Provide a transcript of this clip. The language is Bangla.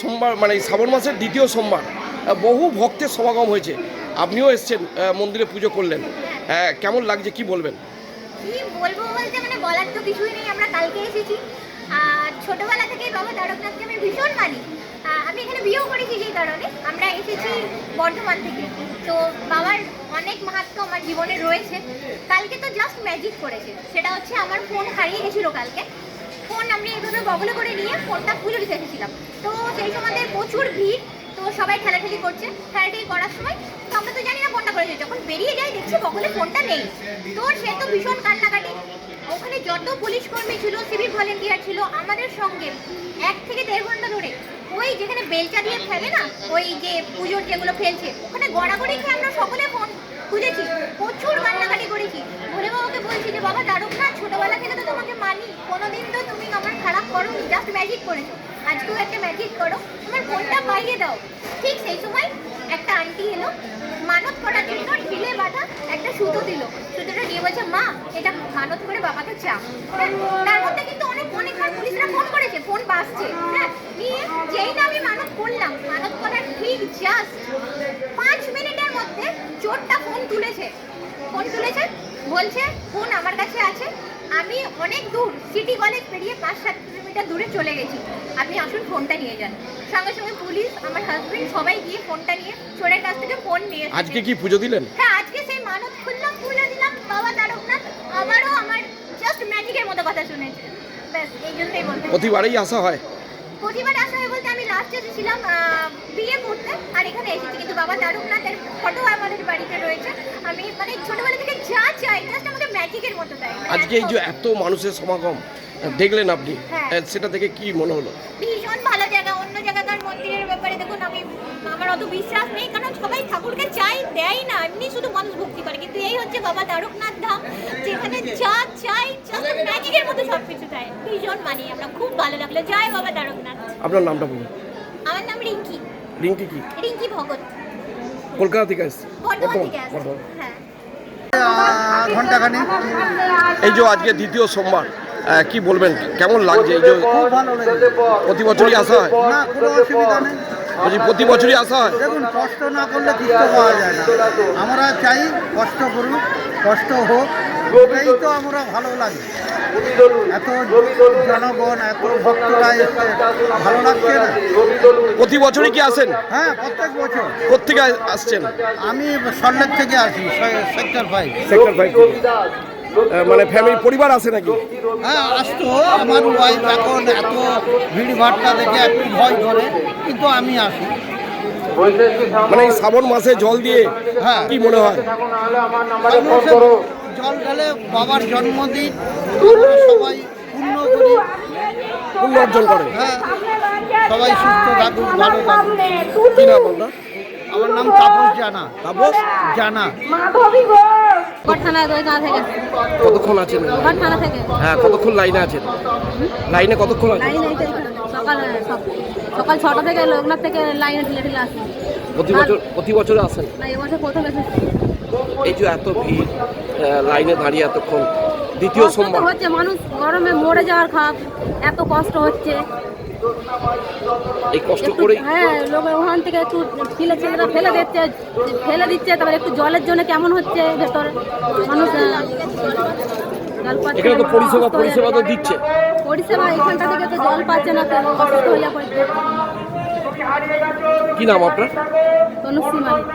সোমবার মানে শ্রাবণ মাসের দ্বিতীয় সোমবার বহু ভক্তের সমাগম হয়েছে, আপনিও এসেছেন মন্দিরে পুজো করলেন, কেমন লাগছে কি বলবেন? কি বলবো বলতে মানে বলার তো কিছুই নেই। আমরা কালকে এসেছি, আর ছোটবেলা থেকেই বাবা তারকনাথকে আমি ভীষণ মানি। আমি এখানে বিয়েও করেছি, সেই কারণে আমরা এসেছি বর্ধমান থেকে। তো বাবার অনেক মাহাত্ম্য আমার জীবনে রয়েছে। কালকে তো জাস্ট ম্যাজিক করেছে, সেটা হচ্ছে আমার ফোন হারিয়ে গেছিলো কালকে। ফোন আমি এইভাবে বগলে করে নিয়ে ফোনটা খুলে দিতে এসেছিলাম। তো সেই সময় প্রচুর ভিড়, তো সবাই ঠেলাঠেলি করছে। ঠেলাঠেলি করার সময় তো আমরা তো জানি না ফোনটা করেছে, যখন বেরিয়ে যাই দেখছি বগলে ফোনটা নেই। তো সে তো ভীষণ কান্নাকাটি। ওখানে যত পুলিশ কর্মী ছিল, সিভিক ভলেন্টিয়ার ছিল, আমাদের সঙ্গে 1 থেকে 1.5 ঘন্টা ধরে ওই যেখানে বেলচা দিয়ে ফেলে না, ওই যে পুজোর যেগুলো ফেলছে, ওখানে গড়াগড়ি খেয়ে আমরা সকলে ফোন খুঁজেছি, প্রচুর কান্নাকাটি করেছি। ভোলে বাবাকে বলছি যে বাবা তারকনাথ, ছোটবেলা থেকে তো তোমাকে মানি, কোনোদিন তো তুমি আমার খারাপ করো, জাস্ট ম্যাজিক করেছো, আজকেও একটা ম্যাজিক করো, তোমার ফোনটা পাইয়ে দাও। ঠিক সেই সময় একটা আন্টি এলো, মানত করার জন্য ঢিলে বাঁধা একটা সুতো দিল। সুতোটা দিয়ে বলছে মা এটা মানত করে বাবাকে চা। তার মধ্যে কিন্তু অনেকবার পুলিশরা ফোন করেছে, ফোন বাজছে। হ্যাঁ, নিয়ে যেই না আমি মানত করলাম, মানত করার ঠিক জাস্ট 5 মিনিটের মধ্যে চোরটা ফোন তুলেছে, বলছে ফোন আমার কাছে আছে, আমি অনেক দূর সিটি কলেজ পেরিয়ে 5-7 কিলোমিটার দূরে চলে গেছি, আপনি আসুন ফোনটা নিয়ে যান। সঙ্গে সঙ্গে পুলিশ, আমার হাজবেন্ড সবাই গিয়ে ফোনটা নিয়ে চোরের কাছ থেকে ফোন নিয়ে। আজকে কি পুজো দিলেন? হ্যাঁ, আজকে সেই মানত খুললাম, পুজো দিলাম। বাবা তারকনাথ আবারও আমার জাস্ট ম্যাজিকের মতো কথা শুনেছে, ব্যাস এই জন্যই বলতে। প্রতিবারেই আসা হয়? প্রতিবার আসা হয় বলতে আমি লাস্ট এসেছিলাম বিয়ে করতে, আর এখানে এসেছি। কিন্তু বাবা তারকনাথের ফটো আমাদের বাড়িতে রয়েছে। আমি মানে ছোটবেলা থেকে যা চাই জাস্ট আমাকে ম্যাজিকের মতো দেয়। আজকে এই যে এত মানুষের সমাগম দেখলেন আপনি, সেটা থেকে কি মনে হলো? ভীষণ ভালো জায়গা। অন্য জায়গাকার মন্দিরের ব্যাপারে দেখুন আমার অত বিশ্বাস নেই, কারণ সবাই ঠাকুরকে চাই দেয় না, এমনি শুধু মানুষ ভক্তি করে। কিন্তু এই হচ্ছে বাবা তারকনাথ ধাম, যেখানে যা চাই জাস্ট ম্যাজিকের মতো সবকিছু দেয়। ভীষণ মানি আমরা, খুব ভালো লাগলো। জয় বাবা তারকনাথ। আপনার নামটা বলুন। আমার নাম রিঙ্কি। রিঙ্কি কি? রিঙ্কি ভগত। কলকাতা থেকে আসছে? বর্ধমান থেকে আসছে। হ্যাঁ, ঘন্টাখানি। এই যে আজকে দ্বিতীয় সোমবার, কি বলবেন কেমন লাগছে? এই যে প্রতি বছরই আসা হয়? না, কোনো অসুবিধা নেই। বলছি প্রতি বছরই আসা হয়? দেখুন, কষ্ট না করলে কিছু পাওয়া যায় না। আমরা চাই কষ্ট করুন, কষ্ট হোক, এটাই তো আমরা ভালো লাগে। এত জনগণ, এত ভক্তরা এসে ভালো লাগছে না? প্রতি বছরই কি আসেন? হ্যাঁ, প্রত্যেক বছর। কোত্থেকে আসছেন? আমি সল্লেক থেকে আসি, সেক্টর 5। সেক্টর 5 মানে ফ্যামিলি পরিবার আসে নাকি? হ্যাঁ, আসতো। আমার ওয়াইফ এখন এত ভিড় ভাড়টা দেখে একটু ভয় করে, কিন্তু আমি আসি। মানে এই শ্রাবণ মাসে জল দিয়ে হ্যাঁ, কি মনে হয়? জল ঢেলে বাবার জন্মদিন আমরা সবাই পূর্ণ করি, পুণ্য অর্জন করে। হ্যাঁ, সবাই সুস্থ থাকুক, ভালো থাকুক। কি নাম আপনার? আমার নাম তাপস জানা। তাপস জানা। কতক্ষণ আছেন? হ্যাঁ, কতক্ষণ লাইনে আছেন? লাইনে কতক্ষণ আছেন? সকাল 6টা থেকে লোকনাথ থেকে লাইনে ঠেলে আসি। প্রতি বছর আসেন? না, এবছর প্রথম এসেছি। এই যে এত ভিড়, লাইনে দাঁড়িয়ে এতক্ষণ, দ্বিতীয় সোমবার হচ্ছে, মানুষ গরমে মরে যাওয়ার খাপ, এত কষ্ট হচ্ছে। এই কষ্ট করে হ্যাঁ, লোক ওখান থেকে একটু ছেলেরা ফেলে দিচ্ছে, তারপরে একটু জলের জন্য কেমন হচ্ছে ভেতরে মানুষ। এখানে তো পরিষেবা তো দিচ্ছে। পরিষেবা এখানটা থেকে তো জল পাচ্ছে না, তো অসুস্থ হয়ে পড়ছে। কি নাম আপনার? তনুশ্রী মালিক।